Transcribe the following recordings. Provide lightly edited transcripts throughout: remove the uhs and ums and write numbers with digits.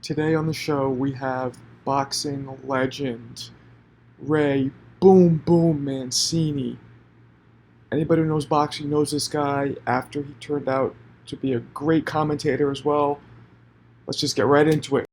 Today on the show we have boxing legend Ray Boom Boom Mancini. Anybody who knows boxing knows this guy after he turned out to be a great commentator as well. Let's just get right into it.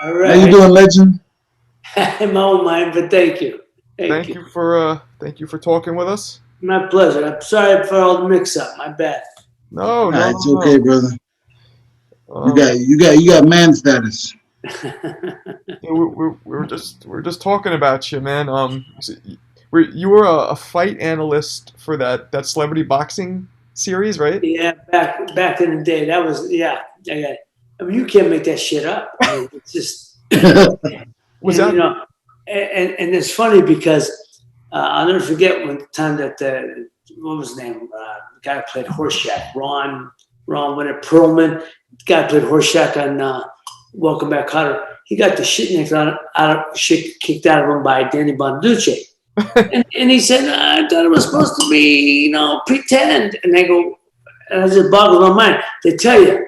All right. How you doing, legend? I'm on mine, but thank you. Thank you for talking with us. My pleasure. I'm sorry for all the mix-up. My bad. No, It's okay, brother. Um, You got man status. we're just talking about you, man. You were a fight analyst for that celebrity boxing series, right? Yeah, back in the day, that was yeah. I mean, you can't make that shit up. I mean, it's just Was and, that and it's funny because I'll never forget one time that what was his name? The guy who played Horseshack, Ron Winter Perlman. The guy who played Horseshack on Welcome Back, Kotter. He got the shit kicked out of him by Danny Bonaduce. and he said, I thought it was supposed to be, pretend. And they go, and I just boggled my mind. They tell you,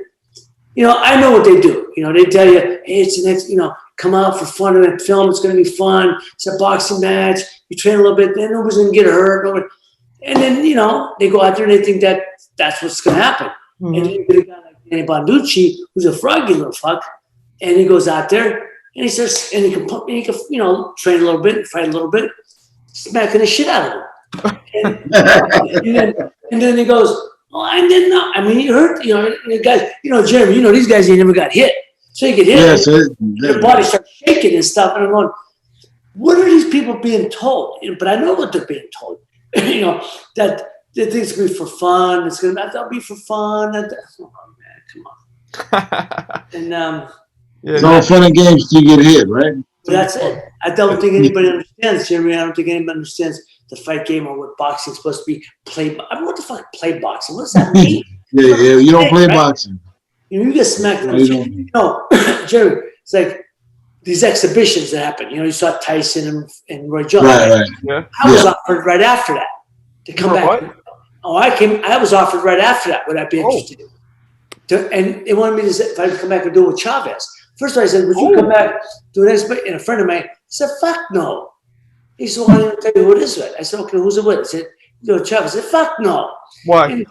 I know what they do. They tell you, hey, it's the next, come out for fun in that film. It's going to be fun. It's a boxing match. You train a little bit. Then nobody's going to get hurt. And then, they go out there and they think that that's what's going to happen. Mm-hmm. And then you get a guy like Danny Bonaduce, who's a froggy little fuck, and he goes out there and he says, and he can train a little bit, fight a little bit, smacking the shit out of him. And then he goes, oh, I didn't know. I mean, he hurt, the guys, Jeremy, these guys, they never got hit. So you get hit, Yeah, so their body starts shaking and stuff. And I'm going, what are these people being told? But I know what they're being told. That they think it's going to be for fun. That'll be for fun. Oh, man, come on. And it's all fun and games till you get hit, right? That's it. I don't think anybody understands, Jeremy. I don't think anybody understands the fight game or what boxing is supposed to be. What the fuck? Play boxing? What does that mean? Yeah, you don't play boxing. You get smacked. Jerry, it's like these exhibitions that happen. You saw Tyson and Roy Jones. Right. Yeah. I was offered right after that to come back. What? Oh, I was offered right after that. Would I be interested? And they wanted me to say if I'd come back and do it with Chavez. First of all, I said, would you come back do an exhibition? And a friend of mine said, fuck no. He said, well, I didn't tell you who it is with. I said, okay, who's it with? I said, Chavez. I said, fuck no. Why?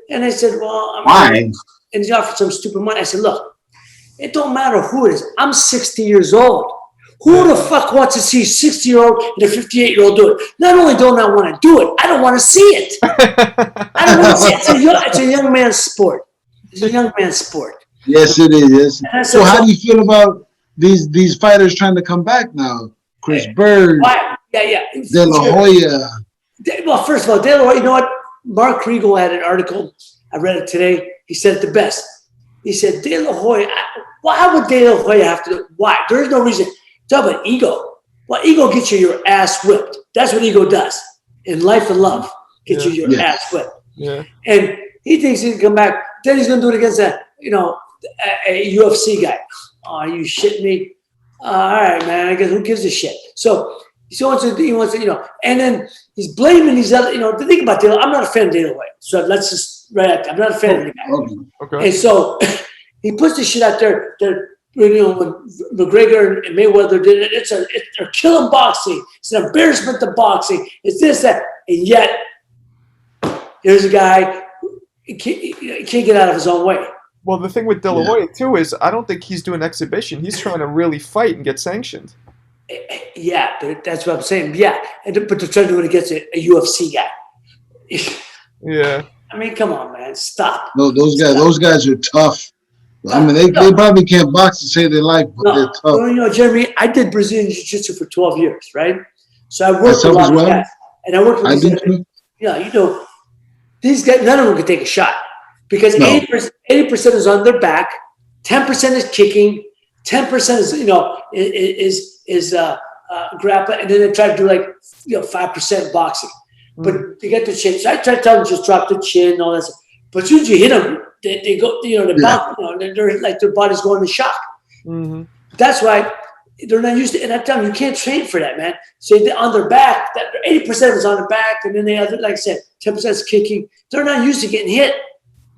And I said, well, why? And he offered some stupid money. I said, look, it don't matter who it is. I'm 60 years old. Who the fuck wants to see a 60-year-old and a 58-year-old do it? Not only don't I want to do it, I don't want to see it. I don't want to see it. It's a young man's sport. It's a young man's sport. Yes, it is. So how do you feel about these fighters trying to come back now? Chris Bird, Yeah. De La Hoya. Well, first of all, De La Hoya, you know what? Mark Riegel had an article. I read it today. He said it the best. He said, De La Hoya, why would De La Hoya have to do it? Why? There is no reason. Talk about ego. Well, ego gets you your ass whipped. That's what ego does. In life and love, gets you your ass whipped. Yeah. And he thinks he can come back. Then he's going to do it against a UFC guy. Oh, are you shitting me? All right, man. I guess who gives a shit? So he wants to, and then he's blaming these other, the thing about De La Hoya, I'm not a fan of De La Hoya. So let's just, I'm not a fan of the guy. Okay. And so he puts this shit out there that, when McGregor and Mayweather did it, they're killing boxing. It's an embarrassment to boxing. It's this, that. And yet, here's a guy, he can't get out of his own way. Well, the thing with De La Hoya, too, is I don't think he's doing exhibition. He's trying to really fight and get sanctioned. Yeah, but that's what I'm saying. Yeah, but they're trying to do it against a UFC guy. Yeah. I mean, come on, man. Stop. No, those guys are tough. I mean, they probably can't box to save their life, but they're tough. Well, Jeremy, I did Brazilian Jiu-Jitsu for 12 years, right? So I worked with a lot of guys. And I worked with these guys. Yeah, these guys, none of them could take a shot because 80% is on their back, 10% is kicking, 10% is grappling, and then they try to do like 5% boxing. But they get the chin. So I try to tell them just drop the chin, all that stuff. But as soon as you hit them, they go, they bounce, they're like their body's going into shock. Mm-hmm. That's why they're not used to. And I tell them, you can't train for that, man. So on their back, that 80% is on the back, and then they have, like I said, 10% is kicking. They're not used to getting hit.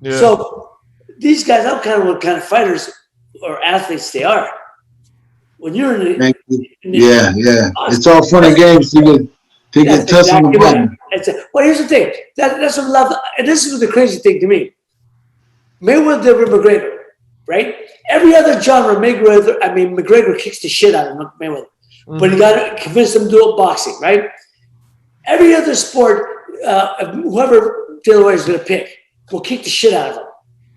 Yeah. So these guys, I'm kind of what kind of fighters or athletes they are. When you're in the, yeah, it's all fun and games to get touched on the button. Well, here's the thing. That's what I love, and this is the crazy thing to me. Mayweather did with McGregor, right? Every other genre, McGregor kicks the shit out of Mayweather, but he got to convince him to do it boxing, right? Every other sport, whoever De La Hoya is going to pick will kick the shit out of him,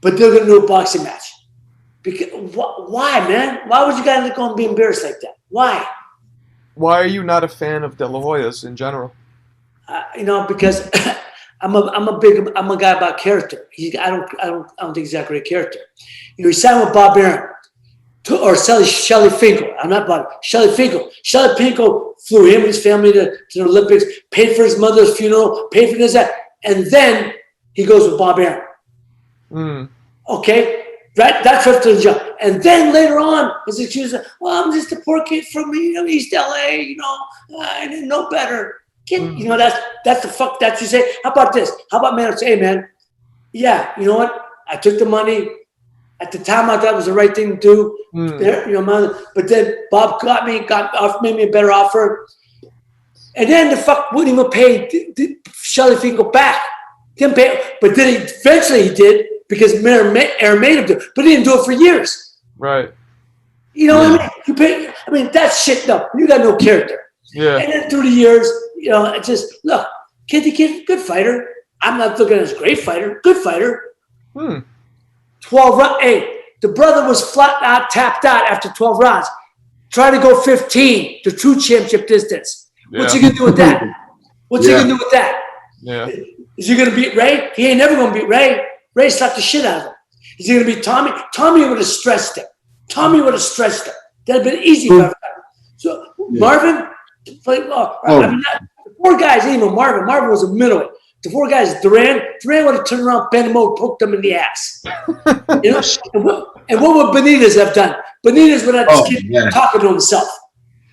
but they're going to do a boxing match. Because why, man? Why would you guys go and be embarrassed like that? Why? Why are you not a fan of De La Hoya's in general? Because I'm a guy about character. I don't think he's that great character. He signed with Bob Arum or Shelly Finkel. I'm not Bob. Shelly Finkel. Shelly Finkel flew him and his family to the Olympics, paid for his mother's funeral, paid for this, that, and then he goes with Bob Arum. Okay. Right, that's what the job. And then later on, his excuse, well, I'm just a poor kid from East LA, I didn't know better. Kid, that's the fuck that you say. How about this? How about man say, hey man, yeah, you know what? I took the money. At the time I thought it was the right thing to do. But then Bob made me a better offer. And then the fuck wouldn't even pay Shelly Finkel back. Didn't pay, but then eventually he did. Because Arum made him do it, but he didn't do it for years. Right. You know what I mean? That's shit. No, you got no character. Yeah. And then through the years, it just look, kid, good fighter. I'm not looking at him as a great fighter. Good fighter. 12 rounds. Hey, the brother was flat out, tapped out after 12 rounds. Try to go 15, the true championship distance. Yeah. What's he gonna do with that? What's he gonna do with that? Yeah. Is he gonna beat Ray? He ain't never gonna beat Ray. Ray slapped the shit out of him. Is he going to be Tommy? Tommy would have stressed him. That'd have been easy for him. So Marvin, the four guys, ain't even Marvin. Marvin was a middleweight. The four guys, Duran would have turned around, bent him over, poked him in the ass. And what would Benitez have done? Benitez would have just keep talking to himself.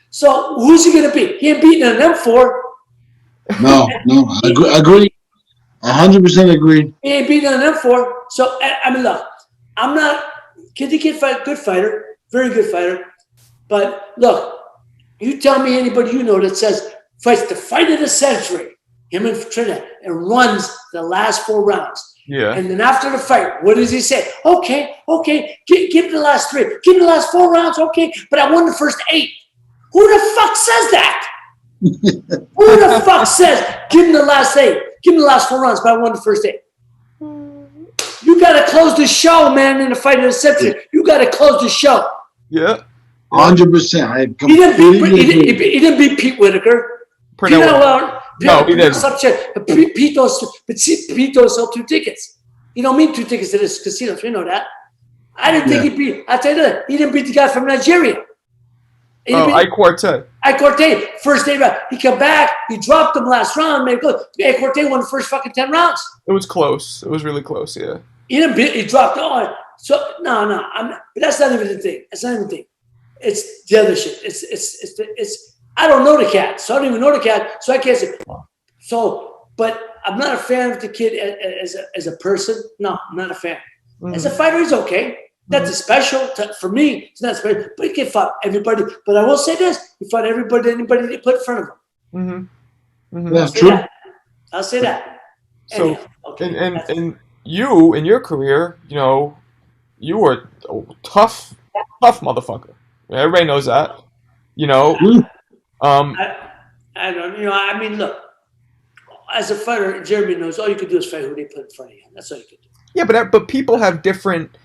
So who's he going to beat? He ain't beating an M4. No, I agree. 100% agree. He ain't beating an M4. So, look, I'm not – kid fight, good fighter, very good fighter. But, look, you tell me anybody that says fights the fight of the century, him and Trinidad, and runs the last 4 rounds. Yeah. And then after the fight, what does he say? Okay, give the last 3. Give the last 4 rounds, okay, but I won the first 8. Who the fuck says that? Who the fuck says give him the last 8? Give him the last 4 rounds, but I won the first 8. You got to close the show, man, in the fight of the century. You got to close the show. Yeah. 100%. He didn't beat Pete Whitaker. No, he didn't. Pete sold 2 tickets. You don't mean 2 tickets to this casino. You know that. I didn't think he beat. I tell you that. He didn't beat the guy from Nigeria. Ike Quartet. First 8 rounds. He come back. He dropped him last round. Ike Quartet won the first fucking 10 rounds. It was close. It was really close. Yeah. He didn't beat. He dropped on. So no. But that's not even the thing. That's not even the thing. It's the other shit. It's. I don't know the cat, so I don't even know the cat, so I can't say. So, but I'm not a fan of the kid as a person. No, I'm not a fan. As a fighter, he's okay. That's a special for me. It's not special, but he can fight everybody. But I will say this: he fought anybody they put in front of him. That's true. I'll say that. So, and you in your career, you were a tough motherfucker. Everybody knows that. I don't. Look. As a fighter, Jeremy knows all you can do is fight who they put in front of you. That's all you can do. Yeah, but people have different.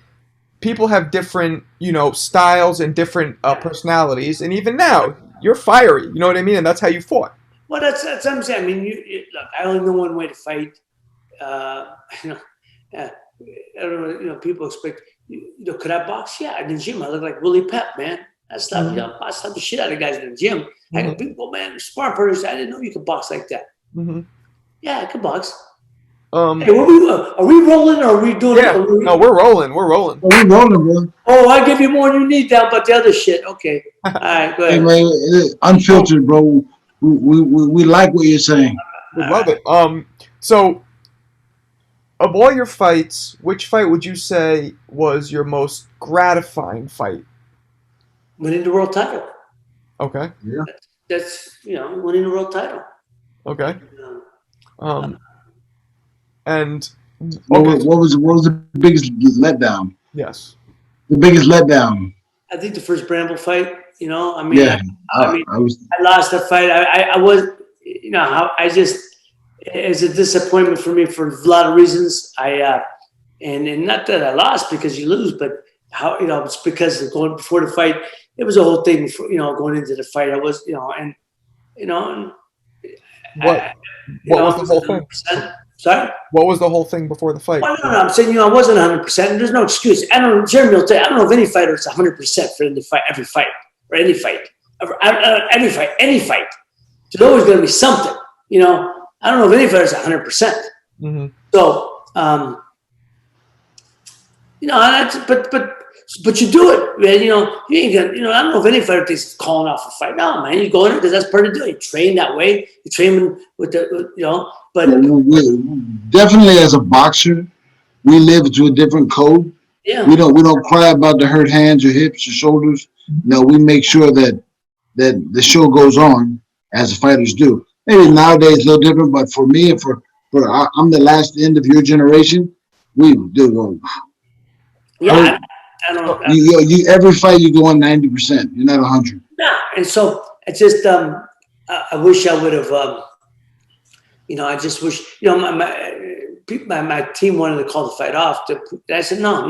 Styles and different personalities, and even now you're fiery. You know what I mean, and that's how you fought. Well, that's what I'm saying. I mean, look, I only know one way to fight. I don't know. People expect could I box? Yeah, in the gym, I look like Willie Pep, man. I slapped the shit out of guys in the gym. I go, people, man, sparring partners. I didn't know you could box like that. Yeah, I could box. Hey, are we rolling or are we doing? Yeah, no, we're rolling. We're rolling. We're rolling, bro. Oh, I give you more than you need down, but the other shit. Okay. All right, go ahead. Hey, man, unfiltered, bro. We like what you're saying. We love it. So, of all your fights, which fight would you say was your most gratifying fight? Winning the world title. Okay. Yeah. That's winning the world title. Okay. And what was the biggest letdown? Yes. The biggest letdown. I think the first Bramble fight. I lost that fight. I was, I just, it's a disappointment for me for a lot of reasons. And not that I lost because you lose, but how, it's because of going before the fight. It was a whole thing before, going into the fight. I was, what was the whole thing? Sorry? What was the whole thing before the fight? Well, no, I'm saying, I wasn't 100%. And there's no excuse. Jeremy will tell you, I don't know of any fighter that's 100% for every fight or any fight. Any fight. There's always going to be something. I don't know of any fighter that's 100%. So, but you do it, man. You ain't gonna. I don't know if any fighter thinks calling off a fight. No, man, you go in it because that's part of doing. You train that way. You train with the, But definitely, as a boxer, we live to a different code. Yeah. We don't cry about the hurt hands or hips or shoulders. No, we make sure that the show goes on as the fighters do. Maybe nowadays a little different, but for me, I'm the last end of your generation. We do. Yeah. I don't know. You every fight you go on 90%. You're not 100. Nah, and so I just I wish I would have I just wish my team wanted to call the fight off. I said no.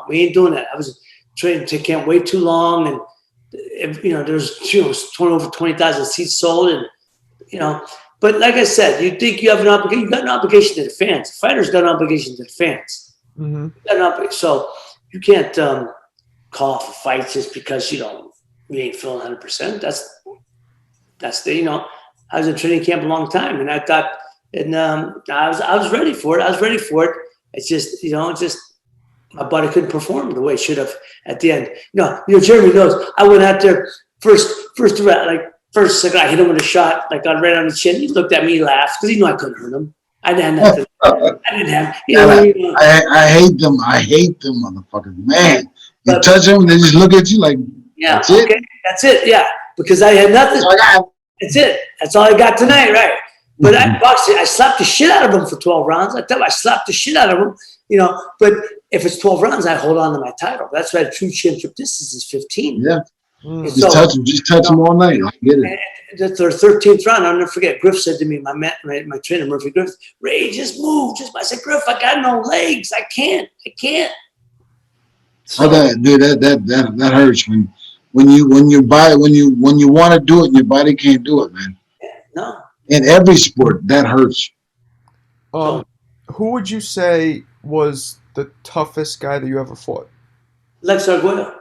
We ain't doing that. I was trained to can't wait too long, and there's over 20,000 seats sold, and But like I said, you think you have an obligation? You got an obligation to the fans. The fighters got an obligation to the fans. So. You can't call off a fight just because you ain't feeling 100%. That's the I was in training camp a long time, and I thought, and I was ready for it. It's just my body couldn't perform the way it should have at the end. Jeremy knows I went out there first I hit him with a shot, like got right on the chin. He looked at me, he laughed because he knew I couldn't hurt him. I didn't have nothing. I didn't have. I hate them. I hate them motherfuckers. Man, you touch them, they just look at you like, that's it. Okay, that's it. Yeah, because I had nothing. That's it. That's all I got tonight, right? But I slapped the shit out of them for 12 rounds. I slapped the shit out of them, But if it's 12 rounds, I hold on to my title. That's why the true championship distance is 15. Yeah. Just touch them all night. I get it. The 13th round, I'll never forget. Griff said to me, my trainer, Murphy Griff, Ray, just move. I said, Griff, I got no legs. I can't. So, that hurts when you want to do it and your body can't do it, man. Yeah, no. In every sport, that hurts. Who would you say was the toughest guy that you ever fought? Lex Arguello.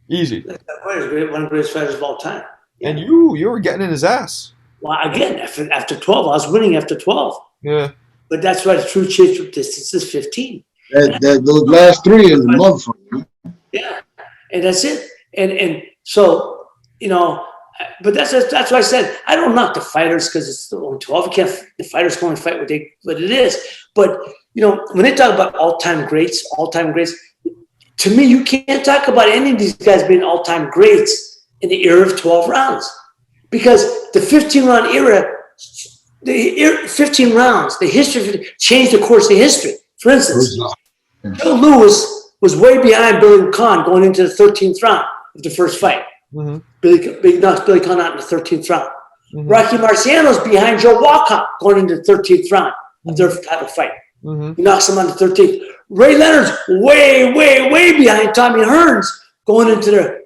Easy. Lex Arguello is one of the greatest fighters of all time. Yeah. And you were getting in his ass. Well, again, after 12, I was winning after 12. Yeah. But that's why the true championship distance is 15. Those last three is a motherfucker. Yeah, and that's it. And so, but that's why I said I don't knock the fighters because it's only 12. The fighters can only fight what it is. But when they talk about all-time greats, to me, you can't talk about any of these guys being all-time greats in the era of 12 rounds, because the 15-round era, 15 rounds, the history changed the course of history. For instance, Joe Louis was way behind Billy Khan going into the 13th round of the first fight. Billy knocks Billy Khan out in the 13th round. Rocky Marciano's behind Joe Walcott going into the 13th round of their title fight. He knocks him on the 13th. Ray Leonard's way, way, way behind Tommy Hearns going into the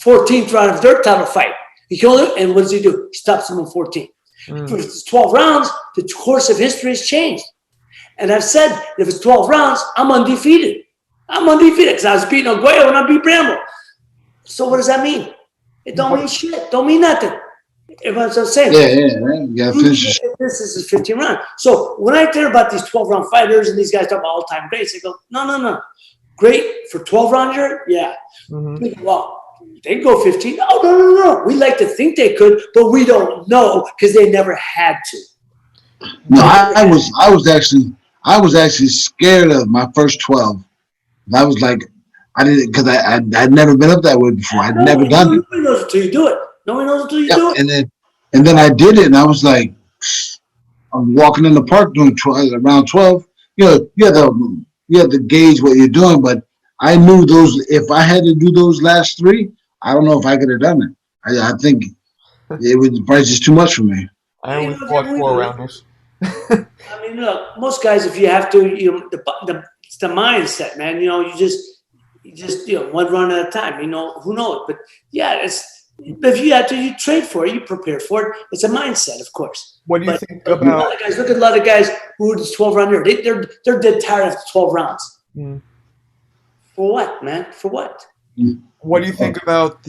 14th round of their title fight. He killed him, and what does he do? He stops him in 14. If it's 12 rounds, the course of history has changed. And I've said, if it's 12 rounds, I'm undefeated. I'm undefeated because I was beating Aguayo and I beat Bramble. So what does that mean? It don't mean shit. Don't mean nothing. You know what I'm saying? Right. You gotta finish. This is a 15 round. So when I hear about these 12-round fighters and these guys talk about all-time greats, I go, no. Great for 12-rounder? Yeah. Mm-hmm. Well, they go 15. Oh, no. We like to think they could, but we don't know because they never had to. No, I was actually scared of my first 12. I was like, I didn't, because I'd never been up that way before. I'd never done it. Nobody knows until you do it. Nobody knows until you do it. And then I did it, and I was like, I'm walking in the park doing around 12. You know, you have to gauge what you're doing, but I knew those. If I had to do those last 3, I don't know if I could have done it. I think it was probably just too much for me. I only fought 4 rounders. I mean, look, most guys, if you have to, it's the mindset, man. You just one run at a time. Who knows? But yeah, if you have to, you train for it, you prepare for it. It's a mindset, of course. What do you think about? Look at a lot of guys who are just 12-rounder. They're dead tired after 12 rounds. Mm. For what, man? For what? What do you think about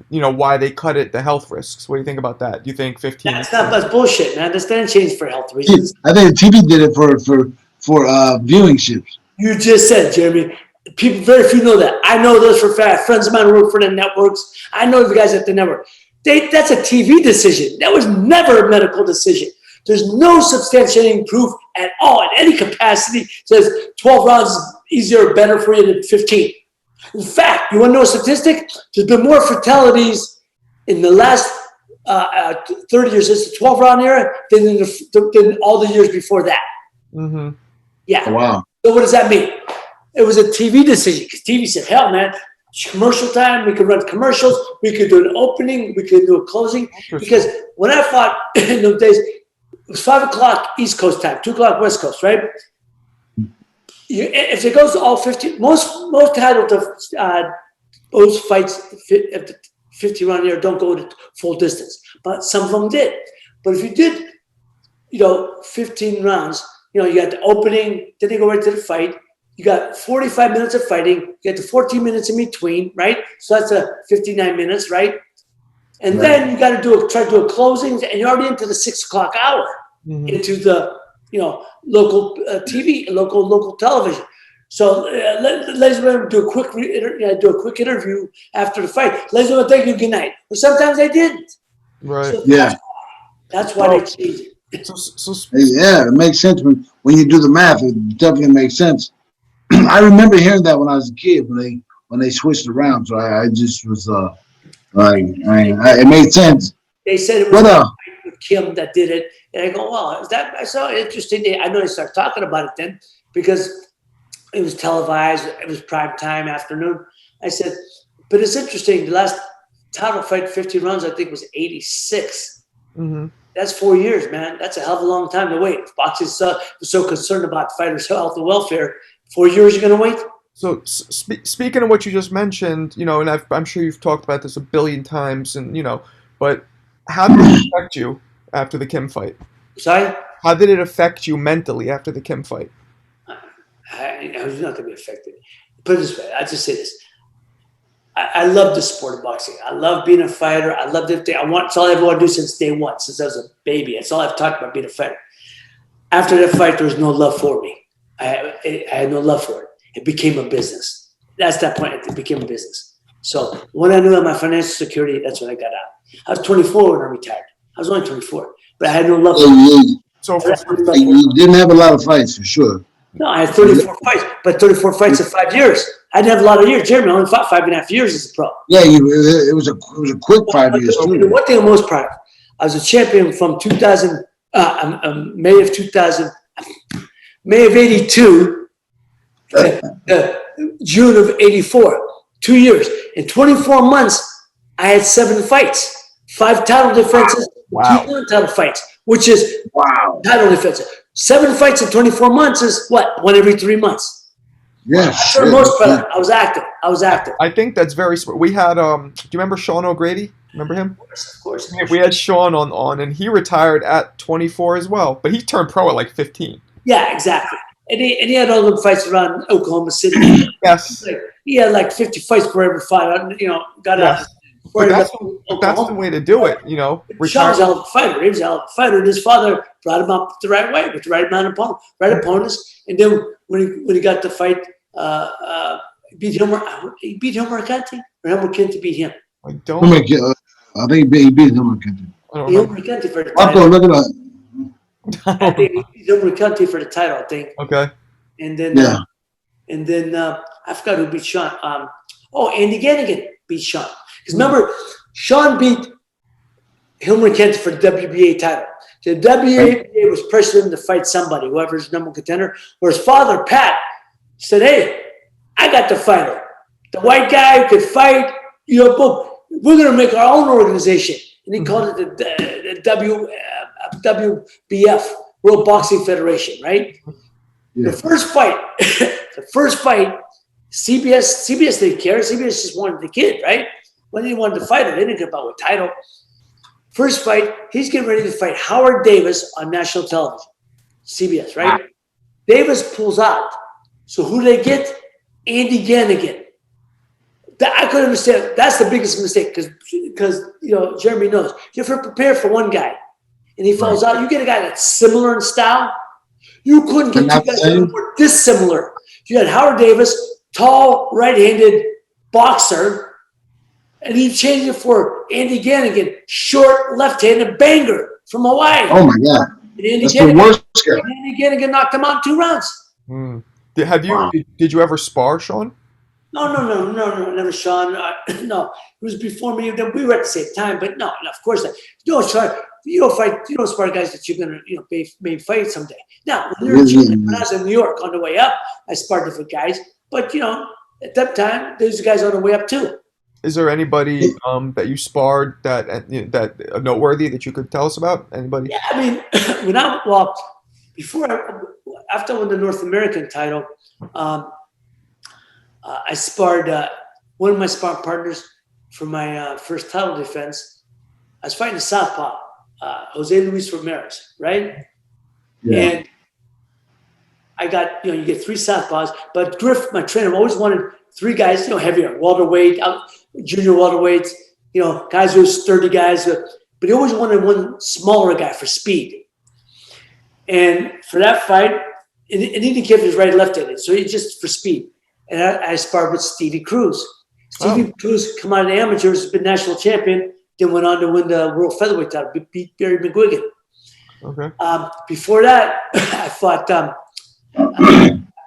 why they cut it, the health risks? What do you think about that? Do you think 15? That's bullshit, man. That's not changed for health reasons. I think TV did it for viewing ships. You just said, Jeremy. People, very few know that. I know those for fact. Friends of mine who work for the networks. I know the guys at the network. That's a TV decision. That was never a medical decision. There's no substantiating proof at all in any capacity says 12 rounds is easier or better for you than 15. In fact, you want to know a statistic? There's been more fatalities in the last 30 years since the 12-round era than all the years before that. Mm-hmm. Yeah. Oh, wow. So what does that mean? It was a TV decision because TV said, hell, man, commercial time, we could run commercials, we could do an opening, we could do a closing. Because when I fought in those days, it was 5 o'clock East Coast time, 2 o'clock West Coast, right? If it goes to all 50, most titles of those fights at the 50-round era don't go to full distance, but some of them did. But if you did, 15 rounds, you got the opening, then you go right to the fight. You got 45 minutes of fighting. You got the 14 minutes in between, right? So that's 59 minutes, right? And then you got to try to do a closing, and you're already into the 6 o'clock hour, into the local TV, local television. So, ladies and gentlemen, do a quick interview after the fight. Ladies and gentlemen, thank you. Good night. But sometimes they didn't. Right. So Yeah. That's why they changed it. Yeah, it makes sense when you do the math. It definitely makes sense. I remember hearing that when I was a kid when they switched around. So I just was it made sense. They said it was with Kim that did it, and I go, "Well, is that?" I saw it interesting. I know they started talking about it then because it was televised. It was prime time afternoon. I said, "But it's interesting. The last title fight, 50 rounds, I think was 86. Mm-hmm. That's 4 years, man. That's a hell of a long time to wait. Boxing was so concerned about fighters' health and welfare. 4 years you're going to wait?" So speaking of what you just mentioned, and I'm sure you've talked about this a billion times, but how did it affect you after the Kim fight? Sorry? How did it affect you mentally after the Kim fight? I was not going to be affected. Put it this way. I just say this. I love the sport of boxing. I love being a fighter. I love the thing. It's all I've wanted to do since day one, since I was a baby. That's all I've talked about, being a fighter. After that fight, there was no love for me. I had no love for it. It became a business. That's that point. It became a business. So when I knew I had my financial security, that's when I got out. I was 24 when I retired. I was only 24, but I had no love for it. So you didn't have a lot of fights for sure. No, I had 34 fights, but 34 fights in 5 years. I didn't have a lot of years. Jeremy, I only fought 5.5 years as a pro. Yeah, it was a quick 5 years too. One thing I'm most proud of, I was a champion from 2000, May of 2000, May of 82, June of 84. 2 years. In 24 months, I had 7 fights, 5 title defenses, 2 non-title fights, which is title defenses. 7 fights in 24 months is what? 1 every 3 months. Yes. For the most part, I was active. I think that's very smart. We had, do you remember Sean O'Grady? Remember him? Of course. We had Sean on, and he retired at 24 as well, but he turned pro at like 15. Yeah, exactly. And he had all the fights around Oklahoma City. Yes. He had like 50 fights for every fight. Got out. Yes. But that's the way to do it, Sean was a hell of a fighter. He was a hell of a fighter. And his father brought him up the right way with the right amount of opponents. And then when he got the fight, he beat Hilmer Canty, or Hilmer Canty beat him. I don't. I think he beat Hilmer Canty. Hilmer Canty for the I'll title. look it up. I think he beat Hilmer Canty for the title, I think. Okay. And then I forgot who beat Sean. Andy Gannigan beat Sean. Because remember, Sean beat Hilmer Canty for the WBA title. The WBA was pressuring him to fight somebody, whoever's number one contender. Where his father, Pat, said, "Hey, I got the fighter. The white guy who could fight. Boom. We're going to make our own organization." And he called it the WBF, World Boxing Federation, right? Yeah. The first fight, CBS didn't care. CBS just wanted the kid, right? When he wanted to fight him, they didn't care about what title. First fight, he's getting ready to fight Howard Davis on national television, CBS, right? Wow. Davis pulls out. So who do they get? Andy Gannigan. I couldn't understand. That's the biggest mistake because Jeremy knows. You have to prepare for one guy, and he falls out. You get a guy that's similar in style. You couldn't get two guys that were dissimilar. You had Howard Davis, tall, right-handed boxer, and he changed it for Andy Gannigan, short, left-handed banger from Hawaii. Oh my God! That's the worst guy. Andy Gannigan knocked him out in 2 rounds. Did you ever spar, Sean? No, never Sean. No, it was before me. We were at the same time, but no, of course not. You don't fight. You don't spar guys that you're gonna, maybe fight someday. Now, when I was in New York on the way up, I sparred different guys. But at that time, there's guys on the way up too. Is there anybody that you sparred that noteworthy that you could tell us about? Anybody? Yeah, I mean, after I won the North American title, I sparred one of my sparring partners for my first title defense. I was fighting a southpaw, Jose Luis Ramirez, right? Yeah. And I got, you get 3 southpaws, but Griff, my trainer, always wanted 3 guys, heavier, welterweight, junior welterweights, guys who were sturdy guys, but he always wanted one smaller guy for speed. And for that fight, and he didn't care if he was right or left-handed, so he just for speed. And I sparred with Stevie Cruz. Stevie Cruz, come out of the amateurs, been national champion, then went on to win the world featherweight title, beat Barry McGuigan. Okay. Before that, I fought, I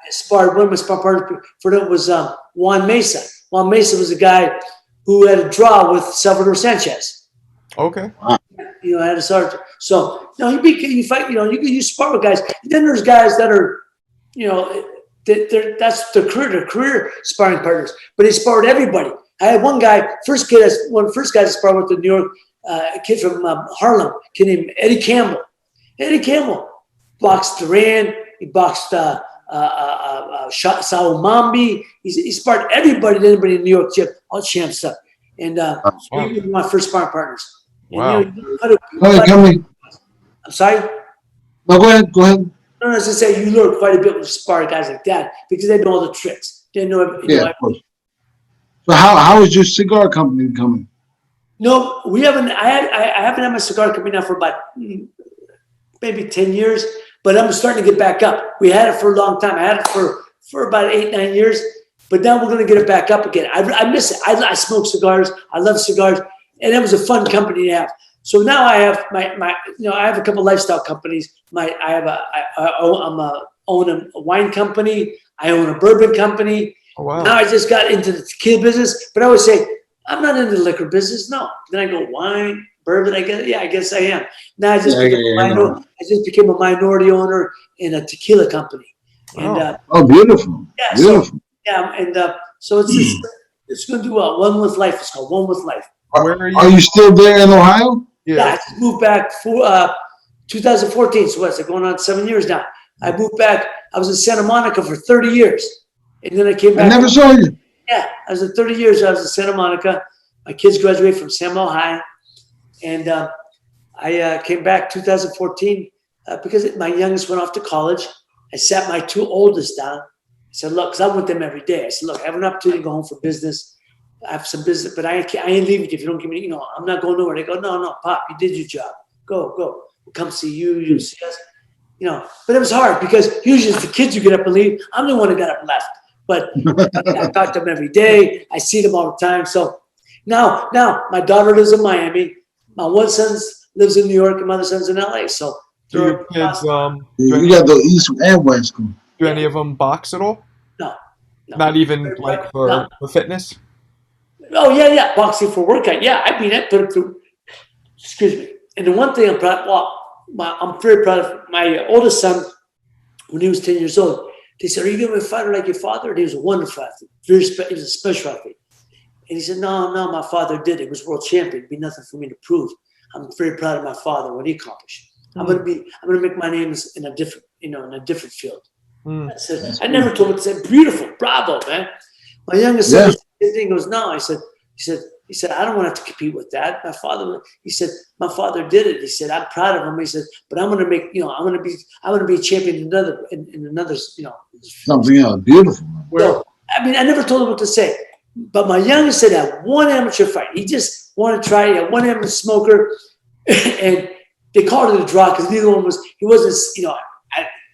sparred, one of my sparring partners for that was Juan Mesa. Juan Mesa was a guy who had a draw with Salvador Sanchez. Okay. I had a sergeant. So, you fight, you spar with guys. And then there's guys that are, that's the career sparring partners. But he sparred everybody. I had one guy, first guy to spar with the New York kid from Harlem, kid named Eddie Campbell. Eddie Campbell boxed Duran. He boxed Saul Mambi. He sparred anybody in New York, all champ stuff. And he was my first sparring partners. Wow. I'm sorry? No, go ahead. No, as I say, you learn quite a bit with sparring guys like that because they know all the tricks. They know everything. Yeah, of course. So how is your cigar company coming? No, we haven't. I haven't had my cigar company now for about maybe 10 years, but I'm starting to get back up. We had it for a long time. I had it for about 8-9 years, but now we're going to get it back up again. I miss it. I smoke cigars. I love cigars, and it was a fun company to have. So now I have I have a couple lifestyle companies. I own a wine company. I own a bourbon company. Oh, wow. Now I just got into the tequila business, but I always say I'm not into the liquor business. No. Then I go wine, bourbon. I guess I am. Now I just became a minority owner in a tequila company. And beautiful. Yeah, beautiful. So it's going to do well. One with Life. It's called One with Life. Are you still there in Ohio? Yeah, I just moved back for 2014. So what's it going on 7 years now? I moved back. I was in Santa Monica for 30 years. And then I came back. I never saw you. Yeah, I was in 30 years. I was in Santa Monica. My kids graduated from Samuel High. And I came back 2014 because my youngest went off to college. I sat my two oldest down. I said, look, because I'm with them every day. I said, look, I have an opportunity to go home for business. I have some business, but I ain't leaving if you don't give me, I'm not going nowhere. They go, no, Pop, you did your job. Go. We'll come see you. You see us. But it was hard because usually it's the kids who get up and leave. I'm the one who got up and left. But I talk to them every day. I see them all the time. So now my daughter lives in Miami. My one son lives in New York, and my other son's in LA. So Do your kids, You got the East and West Coast. do any of them box at all? No. Not even like for fitness? Oh, yeah. Boxing for workout. Yeah, I mean, I put it through. Excuse me. And the one thing I'm proud I'm very proud of my oldest son. When he was 10 years old, they said, are you going to be a fighter like your father? And he was a wonderful athlete. He was a special athlete. And he said, no, my father did. He was world champion. It'd be nothing for me to prove. I'm very proud of my father, what he accomplished. I'm going to make my name in a different, in a different field. I never told him to say, beautiful, bravo, man. My youngest son, he goes, no. He said, I don't want to have to compete with that. My father did it. He said, I'm proud of him. He said, but I'm going to make, I'm going to be a champion in another, Something else. Beautiful. So, I mean, I never told him what to say. But my youngest said had one amateur fight. He just wanted to try. He had one amateur smoker, and they called it a draw because neither one he wasn't,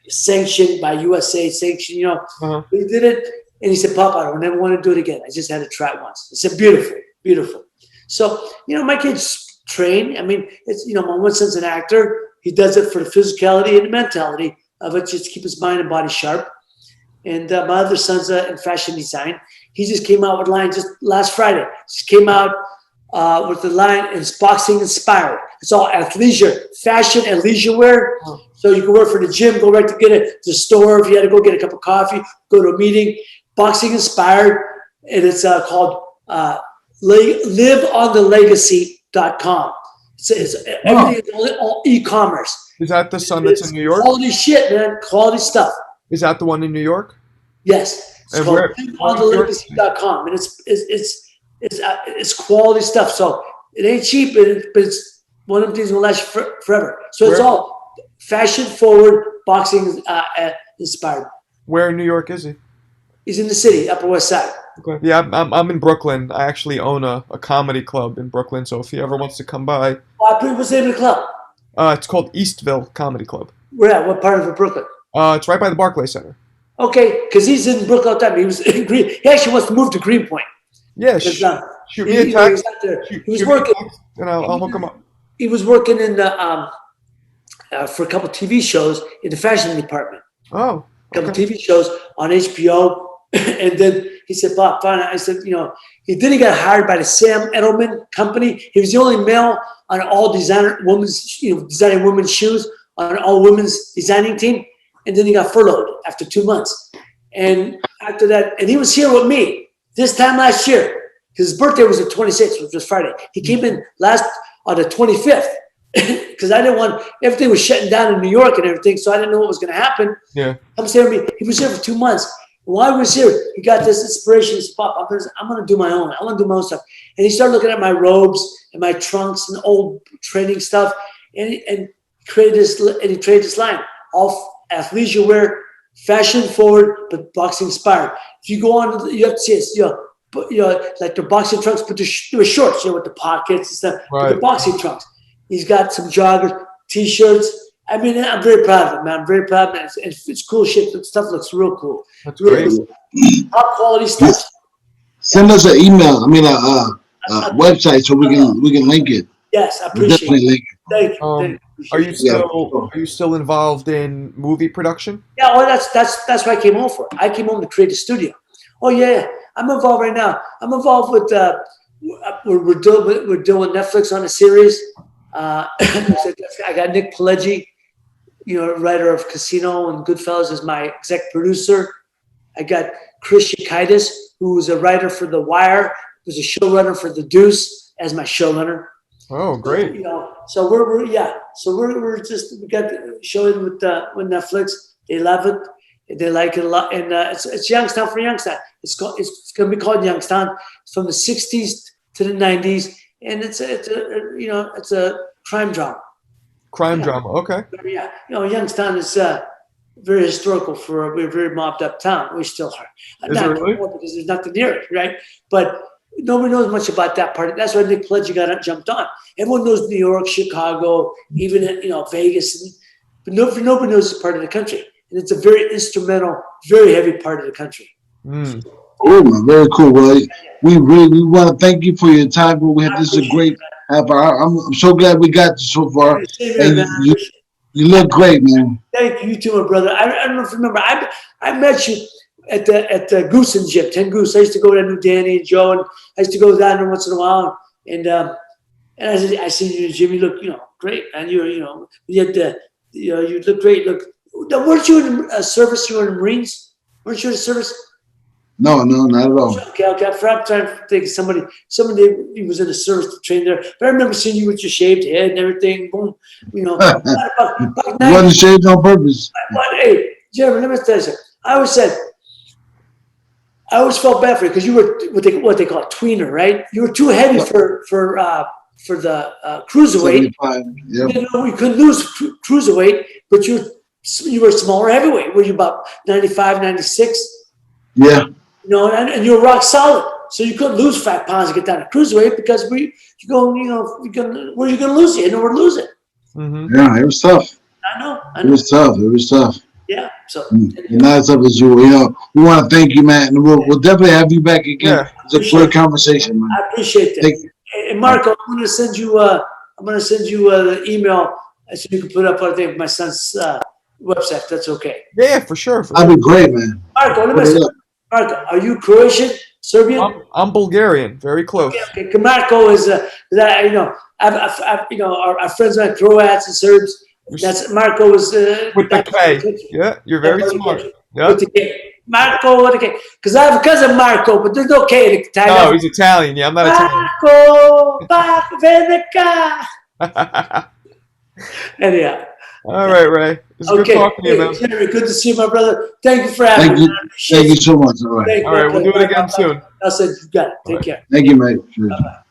sanctioned by USA, sanctioned, But he did it, and he said, Papa, I don't ever want to do it again. I just had to try it once. I said, beautiful. So, my kids train. I mean, it's, my one son's an actor. He does it for the physicality and the mentality of it, just to keep his mind and body sharp. And my other son's in fashion design. He just came out with a line just last Friday. Just came out with the line, it's boxing inspired. It's all athleisure, fashion and leisure wear. So you can wear for the gym, go right to get it, the store. If you had to go get a cup of coffee, go to a meeting. Boxing inspired. And it's called liveonthelegacy.com. It's everything is all e-commerce. Is that the son that's in New York? Quality shit, man. Quality stuff. Is that the one in New York? Yes. It's called liveonthelegacy.com. And it's quality stuff. So it ain't cheap, but it's one of them things that will last forever. So it's all fashion forward, boxing inspired. Where in New York is he? He's in the city, Upper West Side. Okay. Yeah, I'm in Brooklyn. I actually own a comedy club in Brooklyn, so if he ever wants to come by. What's the name of the club? It's called Eastville Comedy Club. Where at? What part of Brooklyn? It's right by the Barclays Center. Okay, because he's in Brooklyn all the time. He was in Green. He actually wants to move to Greenpoint. Yeah, shoot me a text. He was working, and I'll hook him up. He was working in the for a couple TV shows in the fashion department. Oh, a couple TV shows on HBO. And then he said, Bob, fine. I said, he got hired by the Sam Edelman company. He was the only male on all designing women's shoes on all women's designing team. And then he got furloughed after 2 months. And after that, and he was here with me this time last year. His birthday was the 26th, which was Friday. He came in on the 25th because I didn't want, everything was shutting down in New York and everything. So I didn't know what was going to happen. Yeah. He was here for 2 months. While I was here, he got this inspiration. He said, Pop, I'm going to do my own. I want to do my own stuff. And he started looking at my robes and my trunks and old training stuff. And he created this line, all athleisure wear, fashion forward, but boxing inspired. If you go on, you have to see it. Like the boxing trunks, but they're shorts, with the pockets and stuff. Right. But the boxing trunks. He's got some joggers, t-shirts. I mean, I'm very proud of it, man. I'm very proud of it. It's cool shit. The stuff looks real cool. That's great. Top quality stuff. Send us an email. I mean, a website so we can link it. Yes, I appreciate it. Thank you. Are you still involved in movie production? Yeah, well, that's what I came home for. I came home to create a studio. Oh yeah, I'm involved right now. I'm involved with we're doing Netflix on a series. I got Nick Pileggi, writer of Casino and Goodfellas, as my exec producer. I got Chris Yakaitis, who's a writer for The Wire, who's a showrunner for The Deuce, as my showrunner. Oh, great! So we got the show in with Netflix. They love it. They like it a lot, and it's Youngstown for Youngstown. It's going to be called Youngstown. It's from the '60s to the '90s, and it's a crime drama. Crime drama, okay. Yeah, Youngstown is very historical for we're a very mobbed up town. We still are. Is it really? Because there's nothing near it, right? But nobody knows much about that part. That's why Nick Pledge got jumped on. Everyone knows New York, Chicago, even Vegas, but nobody knows this part of the country. And it's a very instrumental, very heavy part of the country. Mm. Oh, man, very cool. Well, we want to thank you for your time. But we had this is a great half hour. I'm so glad we got you so far. And you look great, man. Thank you, too, my brother. I don't know if you remember. I met you at the Goose and Gym, 10 Goose. I used to go there, knew Danny and Joe, and I used to go down there once in a while. And I seen you in the gym. You look, great, and you had you look great. Look, weren't you in a service? You were in the Marines. Weren't you in a service? No, not at all. Okay. I'm trying to think of somebody who was in the service to train there. But I remember seeing you with your shaved head and everything. Boom, about wasn't shaved on purpose. But hey, Jeremy, let me tell you something. I always felt bad for you because you were what they call a tweener, right? You were too heavy for the cruiserweight. Yep. We couldn't lose cruiserweight, but you were a smaller heavyweight. Were you about 95, 96? Yeah. And you were rock solid. So you couldn't lose 5 pounds to get down to cruiserweight because where are you going to lose it? You know where to lose it. Mm-hmm. Yeah, it was tough. I know. It was tough. Yeah. So not as tough as you. We want to thank you, man, and we'll definitely have you back again. Yeah. It's a great conversation, man. I appreciate that. And Marco, I'm going to send you the email so you can put up my son's website. If that's okay. Yeah, for sure. That'd be great, man. Marco, are you Croatian, Serbian? I'm Bulgarian. Very close. Okay. Marco is our friends are Croats and Serbs. That's Marco is with the K. Yeah, you're very smart. Yeah. With the K. Marco with the K. Because I have a cousin Marco, but there's no K in Italian. No, he's Italian. Yeah, I'm not Italian. Marco, anyhow. All right, Ray. It's good talking to you, man. Jeremy, good to see you, my brother. Thank you for having me. Thank you so much. All right. All right, we'll do it again soon. I said you got it. Take care. Thank you, mate. Bye-bye.